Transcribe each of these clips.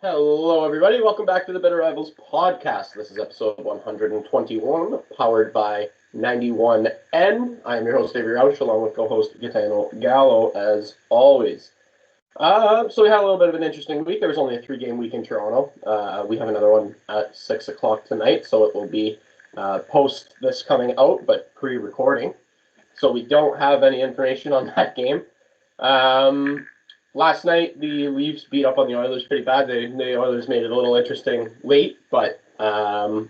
Hello, everybody. Welcome back to the Bitter Rivals podcast. This is episode 121, powered by 91N. I am your host, Avery, along with co-host Gitano Gallo, as always. So we had a little bit of an interesting week. There was only a 3-game week in Toronto. We have another one at 6 o'clock tonight, so it will be post this coming out, but pre-recording. So we don't have any information on that game. Last night, the Leafs beat up on the Oilers pretty bad. The Oilers made it a little interesting late, but the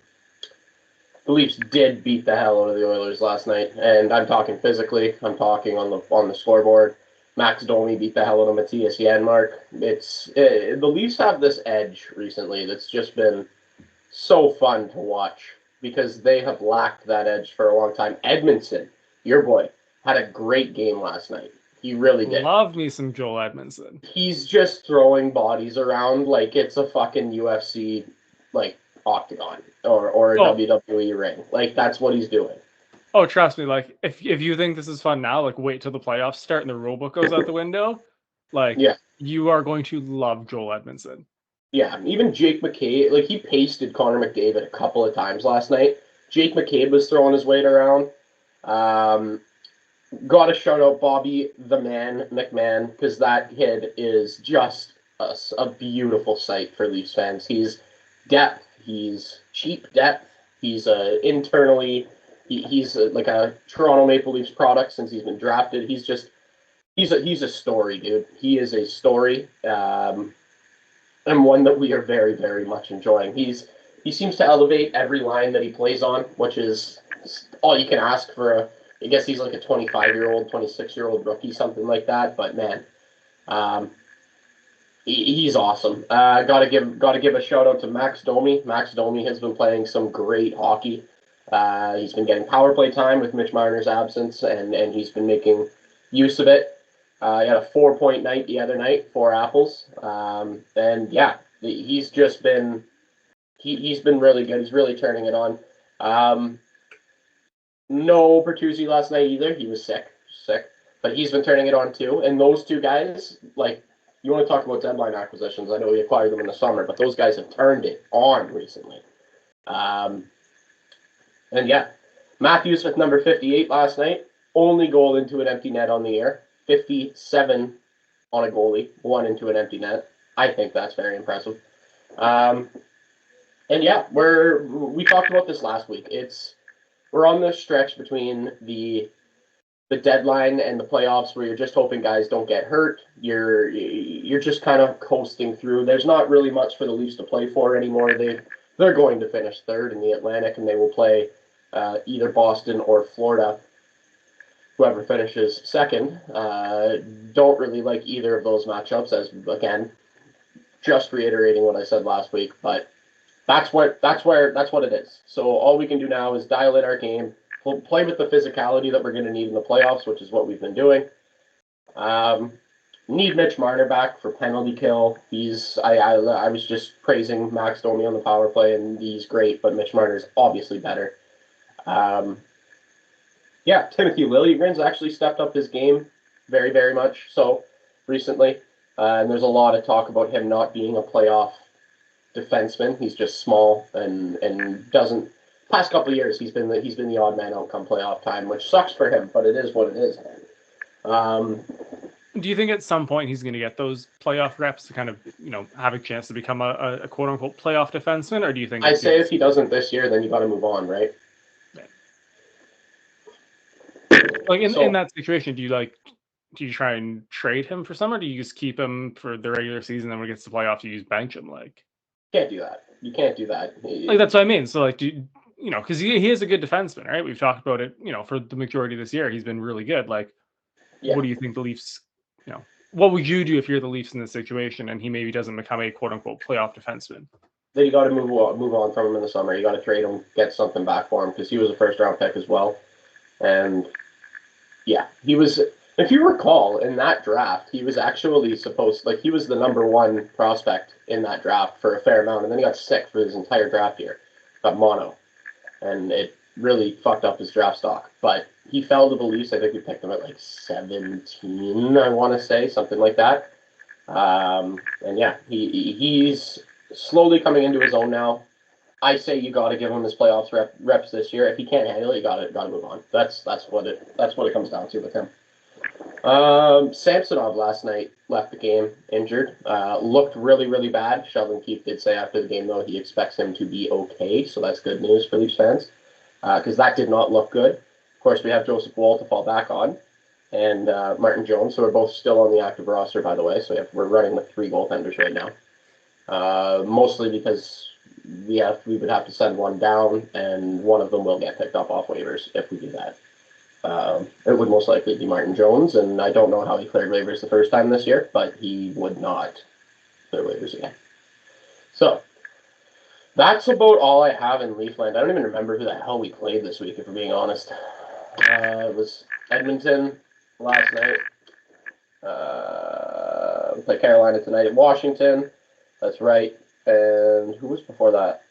Leafs did beat the hell out of the Oilers last night. And I'm talking physically. I'm talking on the scoreboard. Max Domi beat the hell out of Matthias Janmark. The Leafs have this edge recently that's just been so fun to watch because they have lacked that edge for a long time. Edmondson, your boy, had a great game last night. He really did. Love me some Joel Edmondson. He's just throwing bodies around like it's a fucking UFC like octagon or a WWE ring. Like that's what he's doing. Oh, trust me. Like if you think this is fun now, like wait till the playoffs start and the rulebook goes out the window. Like you are going to love Joel Edmondson. Yeah, even Jake McCabe, like he pasted Connor McDavid a couple of times last night. Jake McCabe was throwing his weight around. Got to shout out Bobby the Man McMahon because that kid is just a beautiful sight for Leafs fans. He's depth. He's cheap depth. He's internally. He's like a Toronto Maple Leafs product since he's been drafted. He's a story, dude. He is a story, and one that we are very, very much enjoying. He seems to elevate every line that he plays on, which is all you can ask for I guess he's like a 25-year-old, 26-year-old rookie, something like that. But man, he's awesome. Gotta give a shout out to Max Domi. Max Domi has been playing some great hockey. He's been getting power play time with Mitch Marner's absence, and he's been making use of it. He had a 4-point night the other night, 4 apples. And yeah, he's just been he's been really good. He's really turning it on. No Bertuzzi last night either. He was sick, but he's been turning it on too. And those two guys, like, you want to talk about deadline acquisitions? I know we acquired them in the summer, but those guys have turned it on recently. And yeah, Matthews with number 58 last night, only goal into an empty net on the year. 57 on a goalie, 1 into an empty net. I think that's very impressive. And yeah, we talked about this last week. We're on this stretch between the deadline and the playoffs where you're just hoping guys don't get hurt. You're just kind of coasting through. There's not really much for the Leafs to play for anymore. They're going to finish third in the Atlantic, and they will play either Boston or Florida. Whoever finishes second. Don't really like either of those matchups, as again, just reiterating what I said last week, but that's what it is. So all we can do now is dial in our game, play with the physicality that we're going to need in the playoffs, which is what we've been doing. Need Mitch Marner back for penalty kill. I was just praising Max Domi on the power play, and he's great, but Mitch Marner is obviously better. Yeah, Timothy Liljegren's actually stepped up his game very, very much so recently, and there's a lot of talk about him not being a playoff defenseman. He's just small and doesn't. Past couple of years, he's been the odd man out come playoff time, which sucks for him, but it is what it is. Do you think at some point he's going to get those playoff reps to kind of have a chance to become a quote unquote playoff defenseman, or do you think? I say if he doesn't this year, then you got to move on, right? Like in that situation, do you try and trade him for some, or do you just keep him for the regular season? Then when it gets to playoffs, you just bench him? Like, can't do that. You can't do that. Like that's what I mean. So like, because he is a good defenseman, right? We've talked about it. For the majority of this year, he's been really good. Like, what do you think the Leafs? What would you do if you're the Leafs in this situation and he maybe doesn't become a quote unquote playoff defenseman? Then you got to move on from him in the summer. You got to trade him, get something back for him because he was a first round pick as well. And yeah, he was. If you recall, in that draft, he was actually he was the number 1 prospect in that draft for a fair amount, and then he got sick for his entire draft year, got mono, and it really fucked up his draft stock. But he fell to the Leafs. I think we picked him at like 17, I want to say, something like that. And yeah, he's slowly coming into his own now. I say you got to give him his playoffs reps this year. If he can't handle it, you got to move on. That's what it comes down to with him. Samsonov last night left the game injured. Looked really, really bad. Sheldon Keefe did say after the game, though, he expects him to be okay. So that's good news for Leafs fans because that did not look good. Of course, we have Joseph Woll to fall back on and Martin Jones. So we're both still on the active roster, by the way. So we're running with 3 goaltenders right now. Mostly because we would have to send one down, and one of them will get picked up off waivers if we do that. It would most likely be Martin Jones, and I don't know how he cleared waivers the first time this year, but he would not clear waivers again. So that's about all I have in Leafland. I don't even remember who the hell we played this week, if we're being honest. It was Edmonton last night. We played Carolina tonight at Washington. That's right. And who was before that?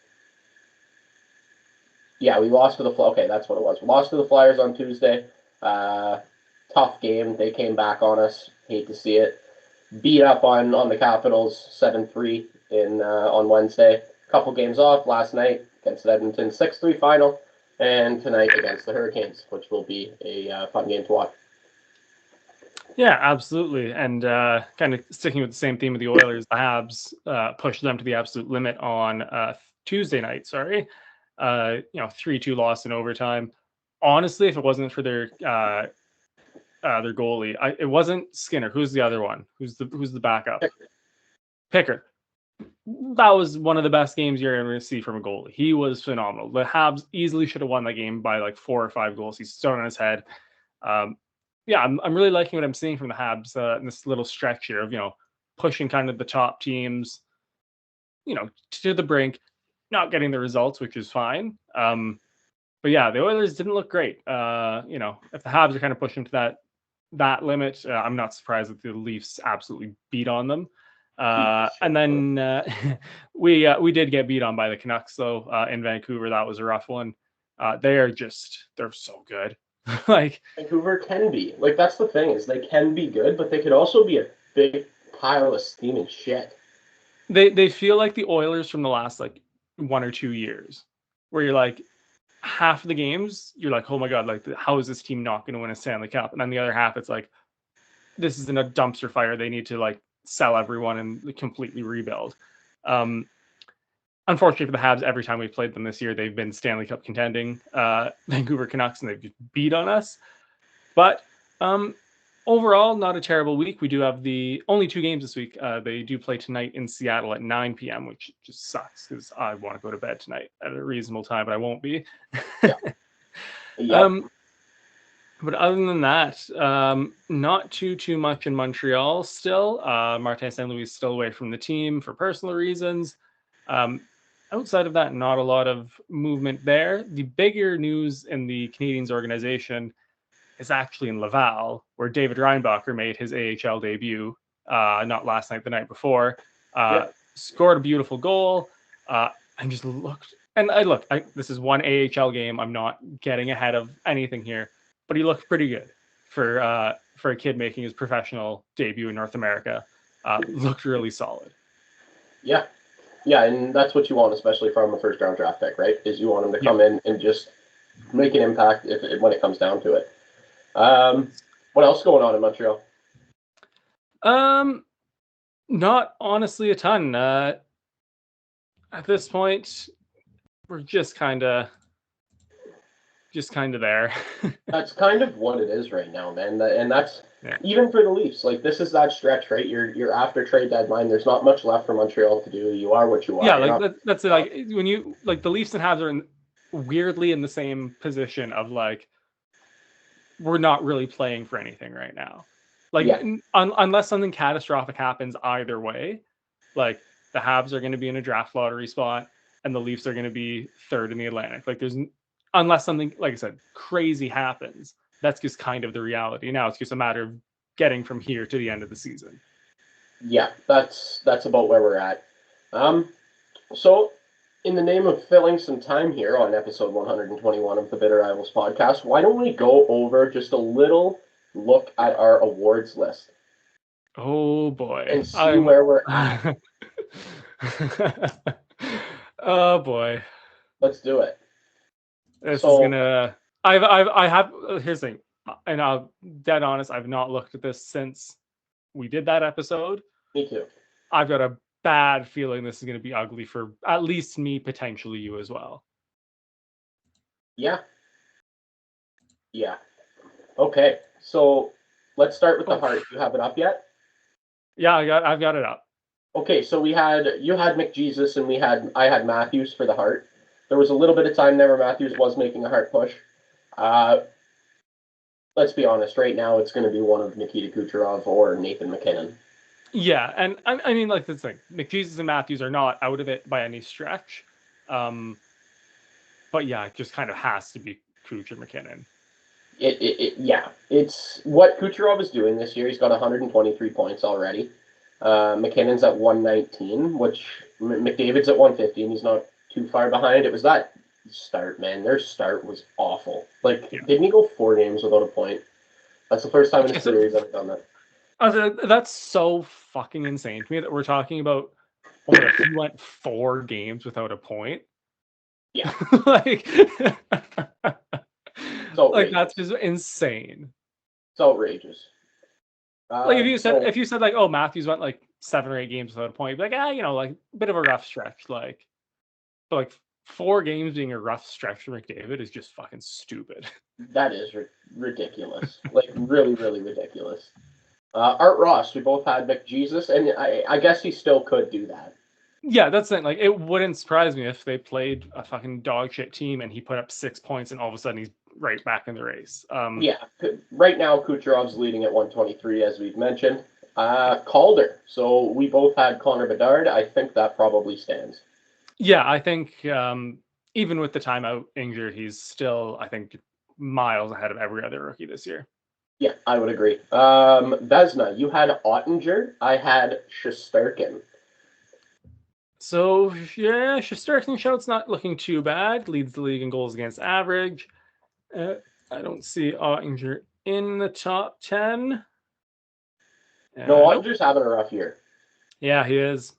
Yeah, we lost to the Flyers. Okay, that's what it was. We lost to the Flyers on Tuesday. Tough game. They came back on us. Hate to see it. Beat up on the Capitals 7-3 on Wednesday. Couple games off last night against Edmonton 6-3 final, and tonight against the Hurricanes, which will be a fun game to watch. Yeah, absolutely. And kind of sticking with the same theme of the Oilers, the Habs pushed them to the absolute limit on Tuesday night. 3-2 loss in overtime. Honestly, if it wasn't for their goalie, it wasn't Skinner. Who's the other one? Who's the backup? Picker. That was one of the best games you're going to see from a goalie. He was phenomenal. The Habs easily should have won that game by like 4 or 5 goals. He stood on his head. Yeah, I'm really liking what I'm seeing from the Habs in this little stretch here of, pushing kind of the top teams, to the brink, not getting the results, which is fine. But yeah, the Oilers didn't look great. If the Habs are kind of pushing to that limit, I'm not surprised that the Leafs absolutely beat on them. And then we did get beat on by the Canucks, though, in Vancouver. That was a rough one. They're so good. Like Vancouver can be. Like, that's the thing, is they can be good, but they could also be a big pile of steaming shit. They feel like the Oilers from the last like 1 or 2 years, where you're like, half of the games you're like, oh my god, like how is this team not going to win a Stanley Cup? And then the other half, it's like, this is in a dumpster fire. They need to like sell everyone and completely rebuild. Unfortunately for the Habs, every time we've played them this year, they've been Stanley Cup contending Vancouver Canucks, and they've just beat on us. But overall, not a terrible week. We do have the only 2 games this week. They do play tonight in Seattle at 9 p.m., which just sucks because I want to go to bed tonight at a reasonable time, but I won't be. Yeah. But other than that, not too much in Montreal still. Martin St. Louis is still away from the team for personal reasons. Outside of that, not a lot of movement there. The bigger news in the Canadiens organization is actually in Laval, where David Reinbacher made his AHL debut, not last night, the night before. Scored a beautiful goal, and just looked. And this is one AHL game. I'm not getting ahead of anything here, but he looked pretty good for a kid making his professional debut in North America. Looked really solid. Yeah, and that's what you want, especially from a first-round draft pick, right? Is you want him to come in and just make an impact when it comes down to it. What else going on in Montreal? Not honestly a ton. At this point, we're just kind of there. That's kind of what it is right now, man. And that's even for the Leafs. Like, this is that stretch, right? You're after trade deadline. There's not much left for Montreal to do. You are what you are. Yeah, like that's like when you like the Leafs and Habs are weirdly in the same position of like, we're not really playing for anything right now. Like unless something catastrophic happens either way, like the Habs are going to be in a draft lottery spot and the Leafs are going to be 3rd in the Atlantic. Like unless something, like I said, crazy happens, that's just kind of the reality. Now it's just a matter of getting from here to the end of the season. Yeah, that's about where we're at. So in the name of filling some time here on episode 121 of the Bitter Rivals podcast, why don't we go over just a little look at our awards list? Oh boy. and see where we're at. Oh boy. Let's do it. This is So, gonna. I have. Here's the thing, and I'll dead honest. I've not looked at this since we did that episode. me too. I've got a bad feeling this is gonna be ugly for at least me, potentially you as well. Yeah. Yeah. Okay. So let's start with the heart. You have it up yet? Yeah, I've got it up. Okay, so you had McJesus and I had Matthews for the heart. There was a little bit of time there where Matthews was making a heart push. Let's be honest, right now it's going to be one of Nikita Kucherov or Nathan MacKinnon. Yeah, and I mean, like this thing, McJesus and Matthews are not out of it by any stretch. But yeah, it just kind of has to be Kucher McKinnon. Yeah, it's what Kucherov is doing this year. He's got 123 points already. McKinnon's at 119, which McDavid's at 150, and he's not too far behind. It was that start, man. Their start was awful. Like, didn't he go 4 games without a point? That's the first time in his career he's ever done that. That's so fucking insane to me that we're talking about. What if he went 4 games without a point? Yeah. like that's just insane. It's outrageous. Like if you said like, oh, Matthews went like 7 or 8 games without a point, you'd be like, you know, like a bit of a rough stretch. But like 4 games being a rough stretch for McDavid is just fucking stupid. That is ridiculous. Like really, really ridiculous. Art Ross, we both had McJesus, and I guess he still could do that. Yeah, that's it. Like, it wouldn't surprise me if they played a fucking dog shit team and he put up 6 points and all of a sudden he's right back in the race. Yeah, right now Kucherov's leading at 123, as we've mentioned. Calder. So we both had Connor Bedard. I think that probably stands. Yeah, I think even with the timeout injured, he's still, I think, miles ahead of every other rookie this year. Yeah, I would agree. Vezina, you had Ottinger. I had Shesterkin. So, yeah, Shesterkin shout's not looking too bad. Leads the league in goals against average. I don't see Ottinger in the top 10. No, Ottinger's having a rough year. Yeah, he is.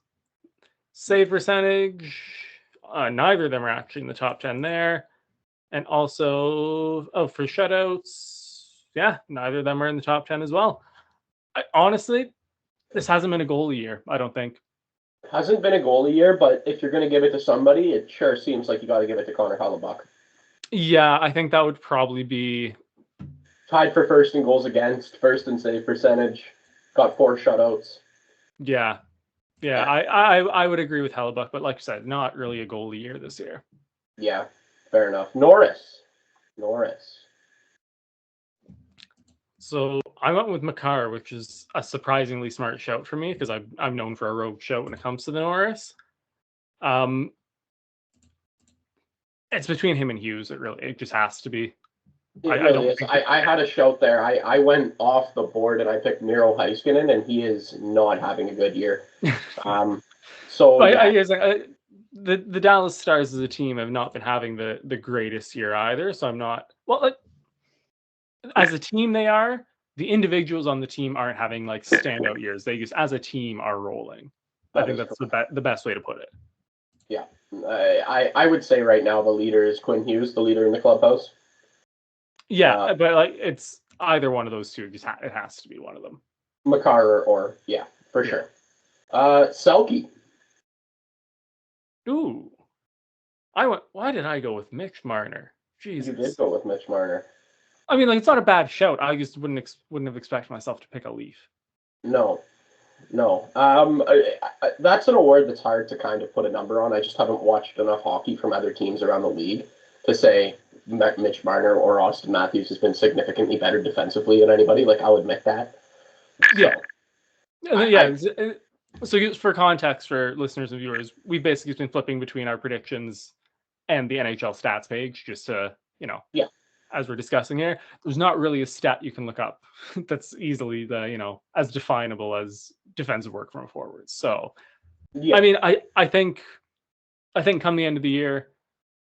Save percentage, neither of them are actually in the top 10 there. And also, for shutouts, yeah, neither of them are in the top 10 as well. Honestly, this hasn't been a goalie year, I don't think. Hasn't been a goalie year, but if you're going to give it to somebody, it sure seems like you got to give it to Connor Hellebuyck. Yeah, I think that would probably be... Tied for first in goals against, first in save percentage, got 4 shutouts. Yeah, I would agree with Hellebuyck, but like I said, not really a goalie year this year. Yeah, fair enough. Norris. So I went with Makar, which is a surprisingly smart shout for me because I'm known for a rogue shout when it comes to the Norris. It's between him and Hughes. It just has to be. I had a shout there. I went off the board and I picked Miro Heiskanen, and he is not having a good year. The Dallas Stars as a team have not been having the greatest year either. So I'm not as a team they are. The individuals on the team aren't having like standout years. They just as a team are rolling. I think that's the best way to put it. Yeah, I would say right now the leader is Quinn Hughes, the leader in the clubhouse. Yeah, but like it's either one of those two. It has to be one of them. Makar or yeah, for sure. Selke. Ooh, why did I go with Mitch Marner? Jesus. You did go with Mitch Marner. I mean, like it's not a bad shout. I just wouldn't have expected myself to pick a Leaf. No. That's an award that's hard to kind of put a number on. I just haven't watched enough hockey from other teams around the league to say Mitch Marner or Austin Matthews has been significantly better defensively than anybody. Like, I'll admit that. So for context for listeners and viewers, we've basically been flipping between our predictions and the NHL stats page just to, as we're discussing here. There's not really a stat you can look up that's easily as definable as defensive work from forwards. So, I mean, I think come the end of the year,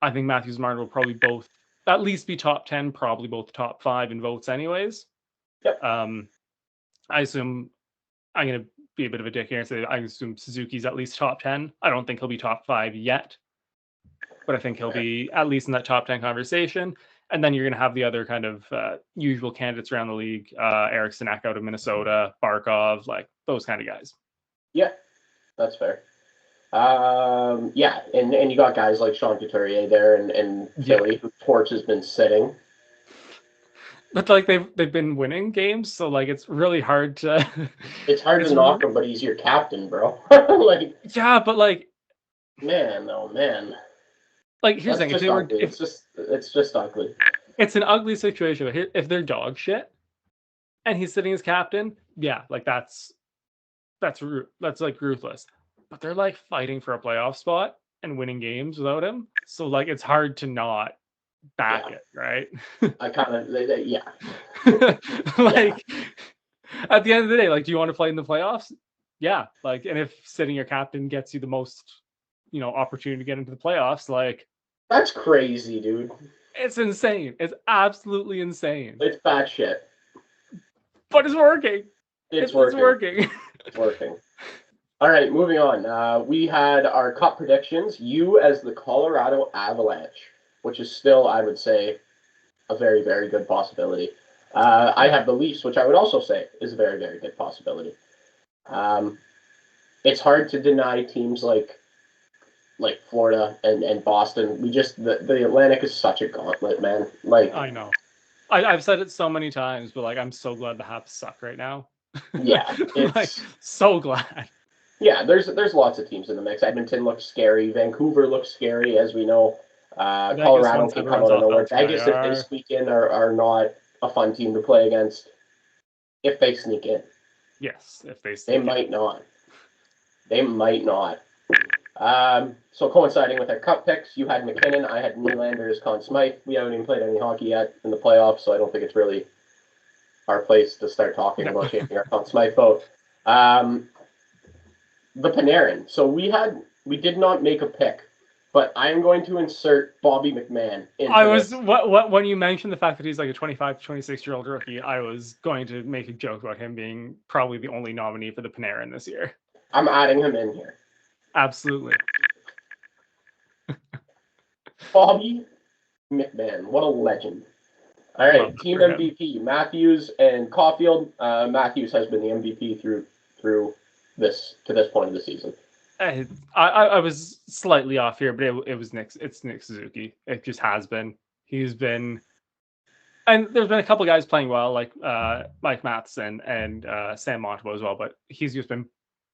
I think Matthews and Marner will probably both at least be top 10, probably both top 5 in votes anyways. Yep. I assume I'm going to be a bit of a dick here and say I assume Suzuki's at least top 10. I don't think he'll be top 5 yet, but I think he'll be at least in that top 10 conversation. And then you're going to have the other kind of usual candidates around the league, Eriksson out of Minnesota, Barkov, like those kind of guys. Yeah, that's fair. Yeah, and you got guys like Sean Couturier there and Philly, whose torch has been sitting. But like they've been winning games, so like it's really hard to. It's hard to knock him, but he's your captain, bro. Like, yeah, but like, man, oh man. Like here's the thing: it's just ugly. It's an ugly situation. But if they're dog shit, and he's sitting as captain, yeah, like that's like ruthless. But they're like fighting for a playoff spot and winning games without him, so like it's hard to not back it, right? I kind of yeah. Like at the end of the day, like, do you want to play in the playoffs? Yeah, like, and if sitting your captain gets you the most, opportunity to get into the playoffs, like, that's crazy, dude. It's insane. It's absolutely insane. It's bad shit. But it's working. It's working. It's working. All right, moving on. We had our cup predictions. You as the Colorado Avalanche, which is still, I would say, a very, very good possibility. I have the Leafs, which I would also say is a very, very good possibility. It's hard to deny teams like Florida and Boston. The Atlantic is such a gauntlet, man. Like, I know. I've said it so many times, but like I'm so glad the Habs suck right now. Yeah, it's like so glad. Yeah, there's lots of teams in the mix. Edmonton looks scary. Vancouver looks scary, as we know. Colorado can come out of nowhere. Vegas, if they sneak in, are not a fun team to play against. If they sneak in. Yes, if they sneak They in. might not. They might not. So coinciding with our cup picks, you had McKinnon, I had Nylander as Conn Smythe. We haven't even played any hockey yet in the playoffs, so I don't think it's really our place to start talking about changing our Conn Smythe vote. The Panarin. So we did not make a pick, but I'm going to insert Bobby McMann into when you mentioned the fact that he's like a 25 to 26-year-old rookie, I was going to make a joke about him being probably the only nominee for the Panarin this year. I'm adding him in here. Absolutely. Bobby McMann, what a legend. All right, team MVP, Matthews and Caulfield. Matthews has been the MVP through to this point of the season. I was slightly off here, but it was Nick. It's Nick Suzuki. It just has been. He's been, and there's been a couple of guys playing well, like Mike Matheson and Sam Montembeault as well. But he's just been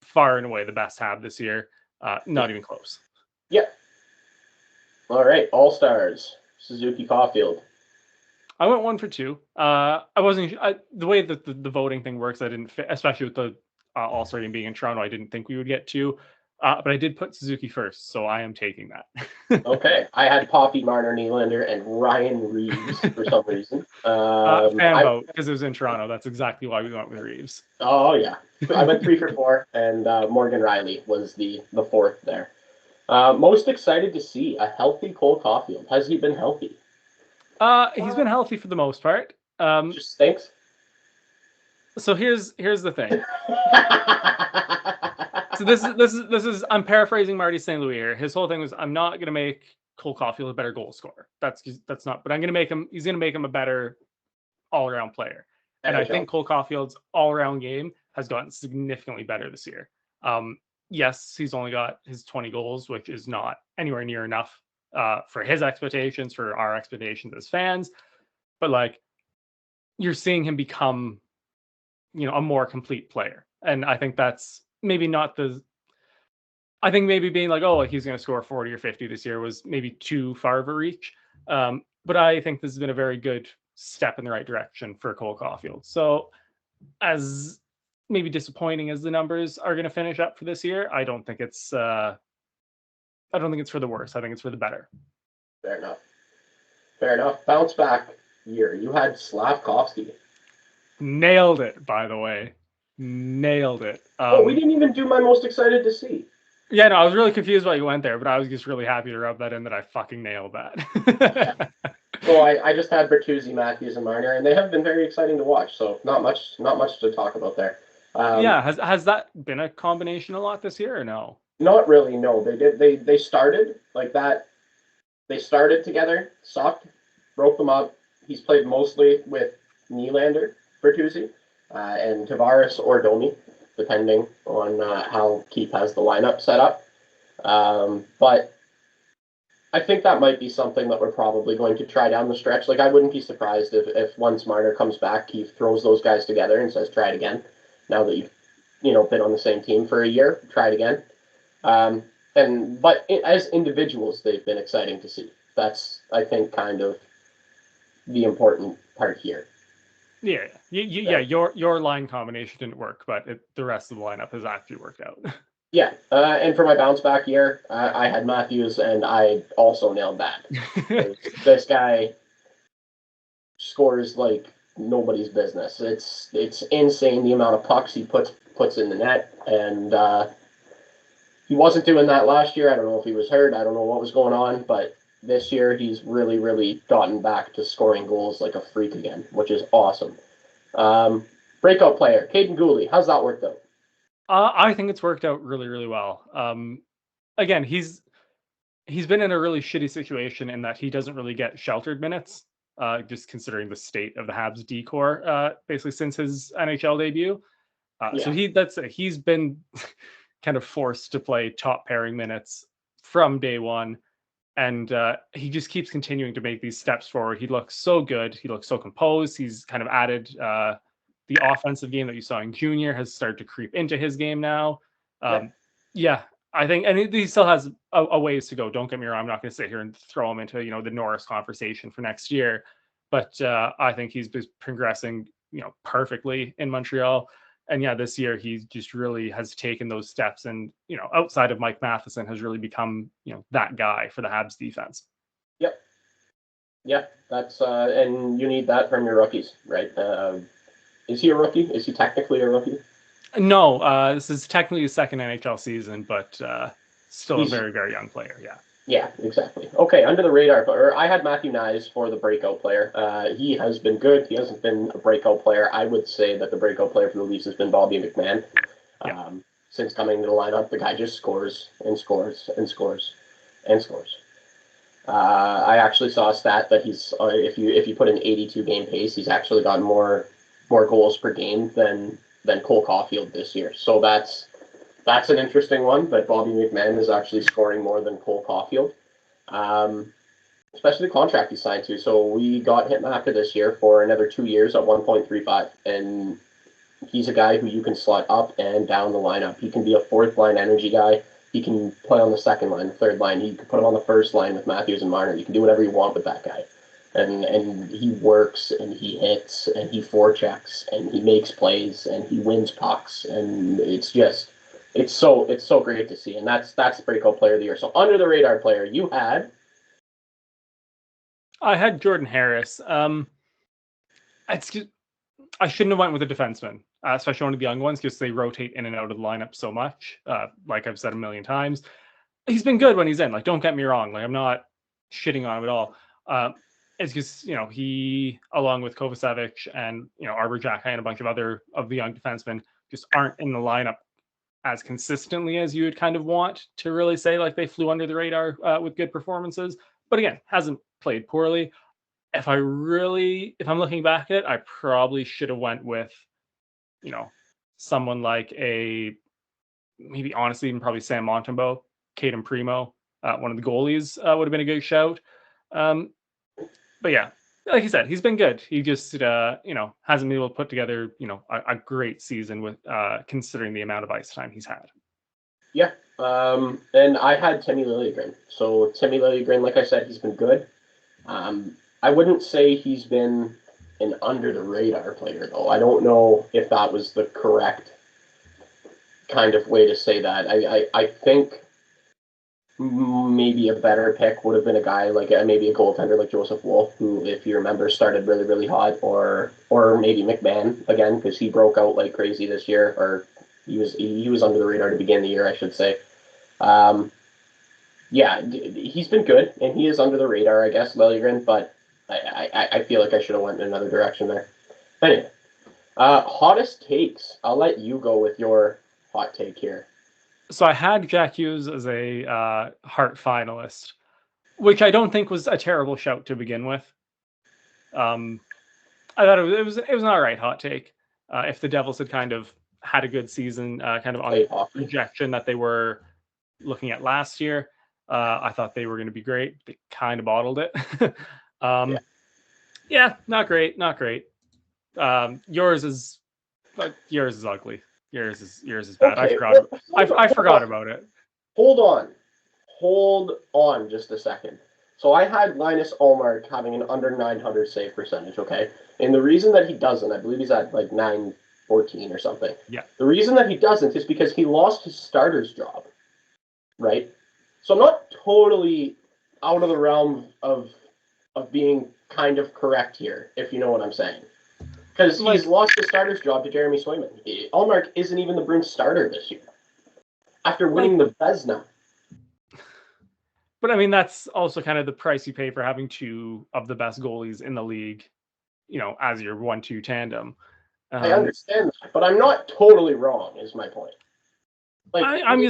far and away the best Hab this year. Not even close. Yeah. All right, All Stars, Suzuki, Caulfield. I went 1 for 2. I wasn't the way that the voting thing works. I didn't fit, especially with the All-Star game being in Toronto. I didn't think we would get 2, but I did put Suzuki first, so I am taking that. Okay, I had Poppy, Marner, Nylander, and Ryan Reeves for some reason. Fan vote because it was in Toronto. That's exactly why we went with Reeves. Oh yeah, I went 3 for 4, and Morgan Riley was the fourth there. Most excited to see a healthy Cole Caulfield. Has he been healthy? He's been healthy for the most part. Just stinks. So here's the thing. So this is I'm paraphrasing Marty St. Louis here. His whole thing was I'm not gonna make Cole Caulfield a better goal scorer. That's not. But he's gonna make him a better all around player. And I think Cole Caulfield's all around game has gotten significantly better this year. Yes, he's only got his 20 goals, which is not anywhere near enough for his expectations, for our expectations as fans. But like, you're seeing him become, a more complete player. And I think that's maybe not I think maybe being like, oh, he's going to score 40 or 50 this year was maybe too far of a reach. But I think this has been a very good step in the right direction for Cole Caulfield. So as maybe disappointing as the numbers are going to finish up for this year, I don't think it's for the worse. I think it's for the better. Fair enough. Bounce back year. You had Slavkovsky. Nailed it, by the way. Nailed it. We didn't even do my most excited to see. Yeah, no, I was really confused why you went there, but I was just really happy to rub that in that I fucking nailed that. Well, I just had Bertuzzi, Matthews, and Marner, and they have been very exciting to watch. So not much to talk about there. Has that been a combination a lot this year or no? Not really. No, they did. They started like that. They started together, sucked, broke them up. He's played mostly with Nylander, Bertuzzi, and Tavares or Domi, depending on how Keith has the lineup set up. But I think that might be something that we're probably going to try down the stretch. Like, I wouldn't be surprised if once Marner comes back, Keith throws those guys together and says, try it again. Now that you've been on the same team for a year, try it again. But as individuals, they've been exciting to see. That's, I think, kind of the important part here. Yeah. Your line combination didn't work, but the rest of the lineup has actually worked out. Yeah, and for my bounce back year, I had Matthews, and I also nailed that. This guy scores like nobody's business. It's insane the amount of pucks he puts in the net, and he wasn't doing that last year. I don't know if he was hurt. I don't know what was going on, but this year he's really, really gotten back to scoring goals like a freak again, which is awesome. Breakout player, Caden Gooley. How's that worked out? I think it's worked out really, really well. Again, he's been in a really shitty situation in that he doesn't really get sheltered minutes, just considering the state of the Habs decor, basically since his NHL debut. So he's been kind of forced to play top pairing minutes from day one, and he just keeps continuing to make these steps forward. He looks so good. He looks so composed. He's kind of added the offensive game that you saw in junior has started to creep into his game now. I think, and he still has a ways to go. Don't get me wrong. I'm not going to sit here and throw him into the Norris conversation for next year, but I think he's been progressing perfectly in Montreal. And this year he just really has taken those steps, and outside of Mike Matheson, has really become that guy for the Habs defense. Yep. Yeah, that's and you need that from your rookies, right? Is he a rookie? Is he technically a rookie? No, this is technically his second NHL season, but still a very, very young player. Yeah. Yeah, exactly. Okay, under the radar player. I had Matthew Nyes for the breakout player. He has been good. He hasn't been a breakout player. I would say that the breakout player for the Leafs has been Bobby McMann. Since coming into the lineup, the guy just scores and scores and scores and scores. I actually saw a stat that he's if you put an 82 game pace, he's actually got more goals per game than Cole Caulfield this year. So that's an interesting one, but Bobby McMann is actually scoring more than Cole Caulfield, especially the contract he signed to. So we got him after this year for another 2 years at 1.35, and he's a guy who you can slot up and down the lineup. He can be a fourth line energy guy. He can play on the second line, the third line. You can put him on the first line with Matthews and Marner. You can do whatever you want with that guy. And he works, and he hits, and he forechecks, and he makes plays, and he wins pucks, and it's so great to see. And that's the breakout player of the year. So under the radar player, I had Jordan Harris. I shouldn't have went with a defenseman, especially one of the young ones, because they rotate in and out of the lineup so much. Like I've said a million times, he's been good when he's in. Like, don't get me wrong. Like, I'm not shitting on him at all. It's just he, along with Kovacevic and Arbor Jack and a bunch of other of the young defensemen, just aren't in the lineup as consistently as you would kind of want to really say like they flew under the radar with good performances. But again, hasn't played poorly. If I'm looking back at it, I probably should have went with, someone like maybe honestly even probably Sam Montembeault, Caden Primo, one of the goalies would have been a good shout. But yeah, like you said, he's been good. He just hasn't been able to put together a great season with considering the amount of ice time he's had. Yeah, and I had Timmy Liljegren. So Timmy Liljegren, like I said, he's been good. I wouldn't say he's been an under the radar player, though. I don't know if that was the correct kind of way to say that. I think maybe a better pick would have been a guy like maybe a goaltender like Joseph Wolf, who, if you remember, started really, really hot, or maybe McMahon again, because he broke out like crazy this year, or he was under the radar to begin the year, I should say. He's been good, and he is under the radar, I guess, Liljegren, but I feel like I should have went in another direction there. Anyway, Hottest takes. I'll let you go with your hot take here. So I had Jack Hughes as a Hart finalist, which I don't think was a terrible shout to begin with. I thought it was an all right hot take. If the Devils had kind of had a good season, kind of on the projection that they were looking at last year, I thought they were going to be great. They kind of bottled it. Yeah, not great, not great. Yours is ugly. Yours is bad. Okay, I forgot about it. Hold on just a second. So I had Linus Ullmark having an under 900 save percentage, okay? And the reason that he doesn't, I believe he's at like 914 or something. Yeah. The reason that he doesn't is because he lost his starter's job, right? So I'm not totally out of the realm of being kind of correct here, if you know what I'm saying. Because he's lost his starter's job to Jeremy Swayman. Ullmark isn't even the Bruins starter this year after winning the Vezina. But I mean, that's also kind of the price you pay for having two of the best goalies in the league, as your 1-2 tandem. I understand that, but I'm not totally wrong, is my point. Like I'm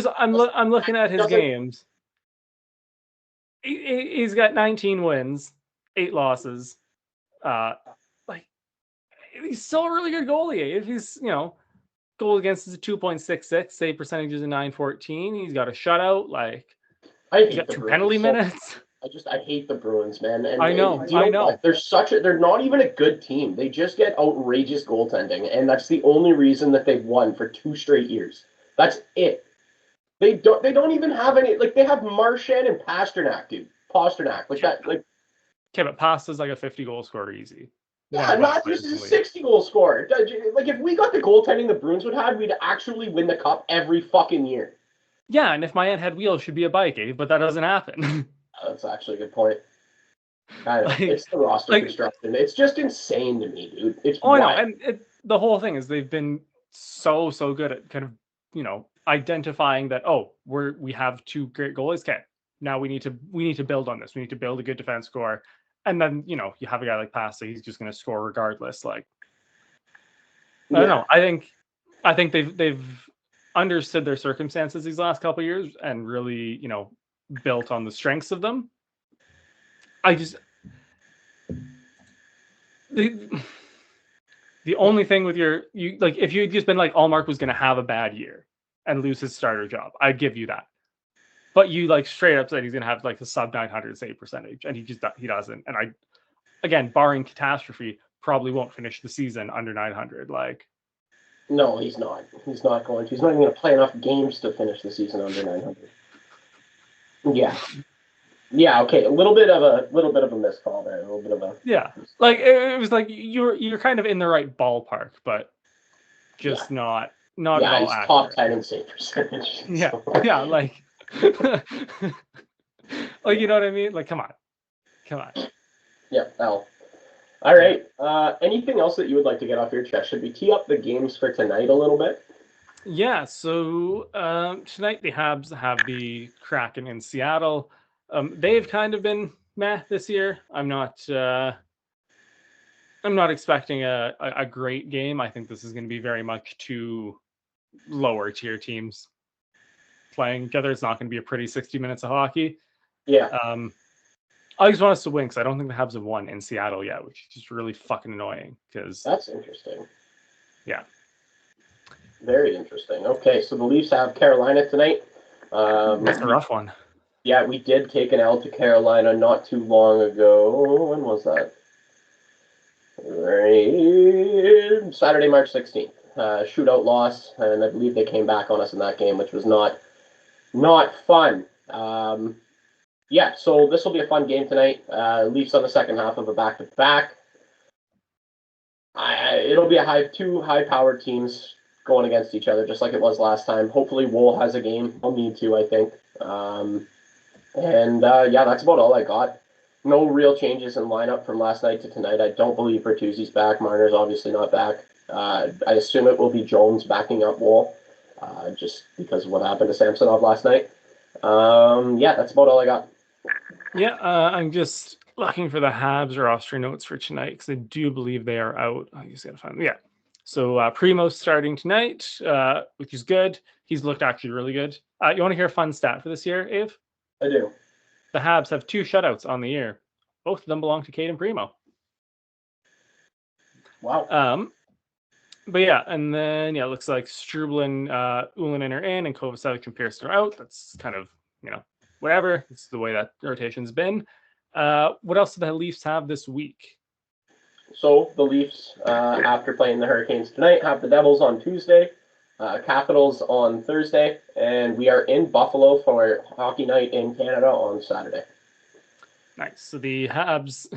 looking at his games. He's got 19 wins, 8 losses. Like he's still a really good goalie. If he's, goal against is a 2.66, save percentage is a 914. He's got a shutout. Like he's got 2 penalty minutes. I hate the Bruins, man. And I know. What? They're not even a good team. They just get outrageous goaltending, and that's the only reason that they've won for 2 straight years. That's it. They don't even have any, like, they have Marchand and Pasternak, dude. That, like. Okay, but Pasta's like a 50-goal scorer easy. Yeah, Matthews is a 60-goal scorer. Like, if we got the goaltending the Bruins would have, we'd actually win the cup every fucking year. Yeah, and if my aunt had wheels, she'd be a bike, but that doesn't happen. That's actually a good point. It's the roster construction. It's just insane to me, dude. It's wild. I know, and the whole thing is they've been so good at kind of, identifying that, we have 2 great goalies. Okay, now we need to build on this. We need to build a good defense score, and then you have a guy like Pasta. He's just going to score regardless. Like I don't know. I think they've understood their circumstances these last couple of years and really built on the strengths of them. The only thing with if you'd just been like Ullmark was going to have a bad year and lose his starter job, I'd give you that. But you straight up said he's going to have the sub 900 save percentage, and he doesn't. And again, barring catastrophe, probably won't finish the season under 900. No, he's not. He's not going to. He's not even going to play enough games to finish the season under 900. Yeah. Yeah, okay, a little bit of a miscall there, a little bit of a it was like you're kind of in the right ballpark, but just not at all accurate. Top 10 in save percentage. Yeah, like you know what I mean? Like, come on. Yeah, All right. Anything else that you would like to get off your chest? Should we tee up the games for tonight a little bit? Yeah. So tonight the Habs have the Kraken in Seattle. They've kind of been meh this year. I'm not expecting a great game. I think this is going to be very much 2 lower tier teams playing together. It's not going to be a pretty 60 minutes of hockey. Yeah. I just want us to win because I don't think the Habs have won in Seattle yet, which is just really fucking annoying. Because that's interesting. Yeah. Very interesting. Okay, so the Leafs have Carolina tonight. That's a rough one. Yeah, we did take an L to Carolina not too long ago. When was that? Saturday, March 16th. Shootout loss, and I believe they came back on us in that game, which was not fun. Yeah, so this will be a fun game tonight. Leafs on the second half of a back-to-back. It'll be 2 high-powered teams going against each other, just like it was last time. Hopefully, Wool has a game. He'll need to, I think. That's about all I got. No real changes in lineup from last night to tonight. I don't believe Bertuzzi's back. Marner's obviously not back. I assume it will be Jones backing up Wool, just because of what happened to Samsonov last night. That's about all I got. Yeah, I'm just looking for the Habs roster notes for tonight because I do believe they are out. I just gotta find them. Yeah. So Primo's starting tonight, which is good. He's looked actually really good. You want to hear a fun stat for this year, Ave? I do. The Habs have 2 shutouts on the year. Both of them belong to Cade and Primo. Wow. But yeah, and then it looks like Strublin, Ullinen are in, and Kovacevic and Pearson are out. That's kind of whatever. It's the way that rotation's been. What else do the Leafs have this week? So the Leafs, after playing the Hurricanes tonight, have the Devils on Tuesday, Capitals on Thursday, and we are in Buffalo for Hockey Night in Canada on Saturday. Nice. So the Habs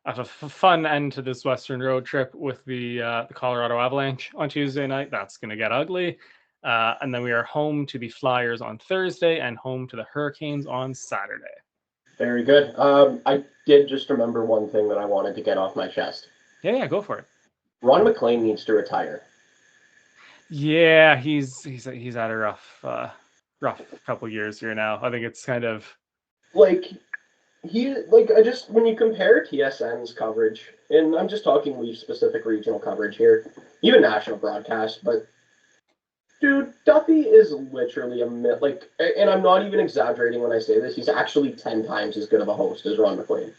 have a fun end to this Western road trip with the Colorado Avalanche on Tuesday night. That's going to get ugly. And then we are home to the Flyers on Thursday and home to the Hurricanes on Saturday. Very good. I did just remember one thing that I wanted to get off my chest. Yeah, go for it. Ron McLean needs to retire. Yeah, he's had a rough couple years here now. I think it's kind of when you compare TSN's coverage, and I'm just talking Leaf specific regional coverage here, even national broadcast, but dude, Duffy is literally and I'm not even exaggerating when I say this. He's actually 10 times as good of a host as Ron McLean.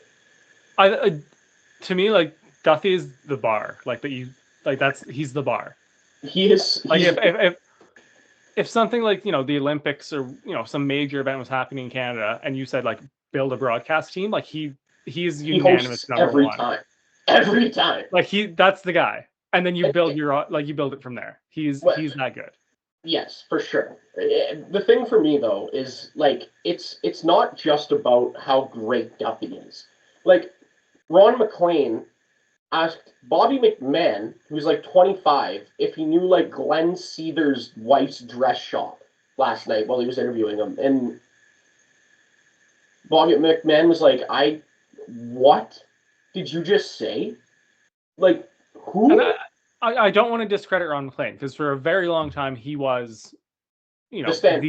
To me, Duffy is the bar. He's the bar. He is. If something like the Olympics or some major event was happening in Canada, and you said build a broadcast team, he's unanimous number one every time. That's the guy, and then you build it from there. He's that good. Yes, for sure. The thing for me though is it's not just about how great Duffy is. Ron McLean asked Bobby McMahon, who's 25, if he knew Glenn Seether's wife's dress shop last night while he was interviewing him, and Bobby McMahon was like, what did you just say? Who? And I don't want to discredit Ron McLean, because for a very long time he was, the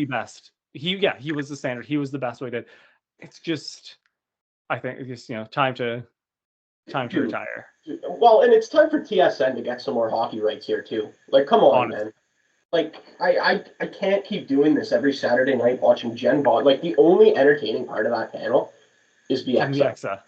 best. He was the standard. He was the best way to. It's just, I think it's just time to retire. Well, and it's time for TSN to get some more hockey rights here too. Come on, honestly, man. I can't keep doing this every Saturday night watching Jen Bot. The only entertaining part of that panel is Bieksa.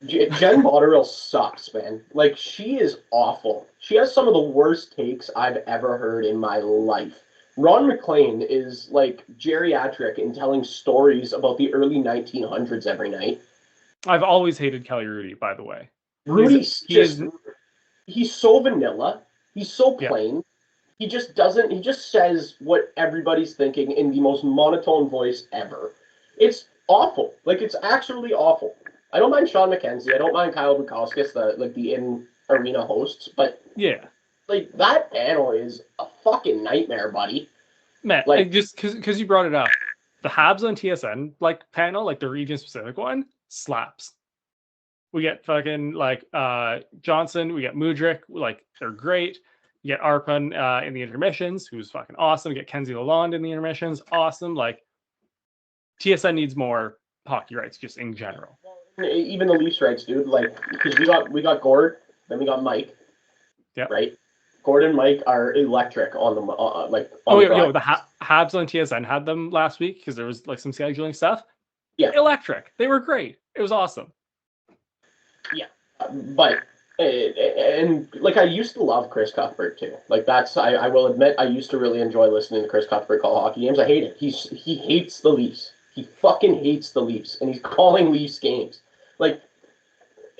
Jen Botterill sucks, man. She is awful. She has some of the worst takes I've ever heard in my life. Ron McLean is geriatric in telling stories about the early 1900s every night. I've always hated Kelly Rudy, by the way. Rudy's he's so vanilla. He's so plain. Yeah. He just says what everybody's thinking in the most monotone voice ever. It's awful. It's actually awful. I don't mind Sean McKenzie. I don't mind Kyle Bukauskas, the in-arena hosts, but yeah, that panel is a fucking nightmare, buddy. Man, just because you brought it up, the Habs on TSN panel, the region-specific one, slaps. We get fucking Johnson, we get Mudryk, they're great. You get Arpon in the intermissions, who's fucking awesome. You get Kenzie Lalonde in the intermissions, awesome. TSN needs more hockey rights just in general. Even the Leafs rights, dude. Because we got Gord, then we got Mike. Yeah. Right. Gord and Mike are electric on the the Habs on TSN had them last week because there was some scheduling stuff. Yeah. Electric. They were great. It was awesome. Yeah, but and I used to love Chris Cuthbert too. I will admit I used to really enjoy listening to Chris Cuthbert call hockey games. I hate it. He hates the Leafs. He fucking hates the Leafs, and he's calling Leafs games.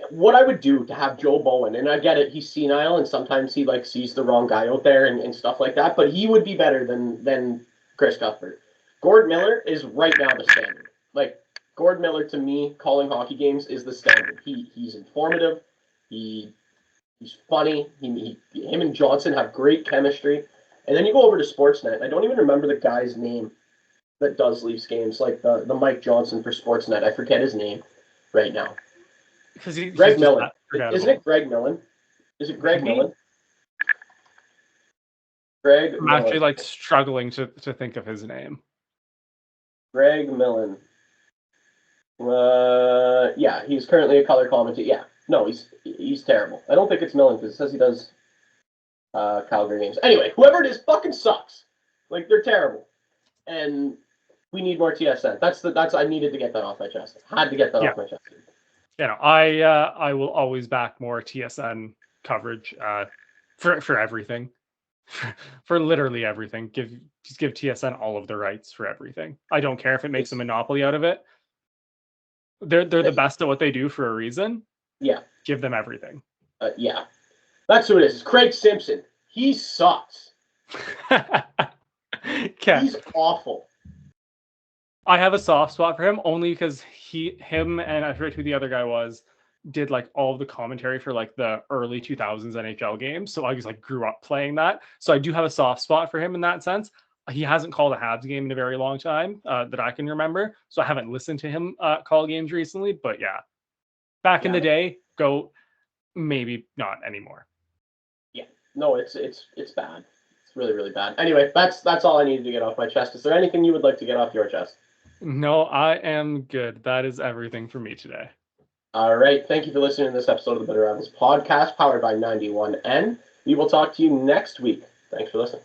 What I would do to have Joe Bowen, and I get it, he's senile, and sometimes he sees the wrong guy out there and stuff like that. But he would be better than Chris Cuthbert. Gord Miller is right now the standard. Gord Miller, to me, calling hockey games is the standard. He's informative. He's funny. Him and Johnson have great chemistry. And then you go over to Sportsnet. I don't even remember the guy's name that does Leafs games, the Mike Johnson for Sportsnet. I forget his name right now. Greg Millen. Isn't it Greg Millen? Is it Greg Millen? I'm actually struggling to think of his name. Greg Millen. Yeah, he's currently a color commentator. Yeah, no, he's terrible. I don't think it's Millen because it says he does. Calgary games. Anyway, whoever it is fucking sucks. Like, they're terrible. And we need more TSN. I needed to get that off my chest. Had to get that off my chest. I will always back more TSN coverage for everything. For literally everything. Just give TSN all of the rights for everything. I don't care if it makes a monopoly out of it. They're the best at what they do for a reason. Yeah. Give them everything. Yeah. That's who it is. It's Craig Simpson. He sucks. He's awful. I have a soft spot for him only because him and I forget who the other guy was, did like all of the commentary for like the early 2000s NHL games. So I just like grew up playing that. So I do have a soft spot for him in that sense. He hasn't called a Habs game in a very long time that I can remember. So I haven't listened to him call games recently. But yeah, back in the day, go. Maybe not anymore. Yeah, no, it's bad. It's really, really bad. Anyway, that's all I needed to get off my chest. Is there anything you would like to get off your chest? No, I am good. That is everything for me today. All right. Thank you for listening to this episode of the Bitter Rebels podcast, powered by 91N. We will talk to you next week. Thanks for listening.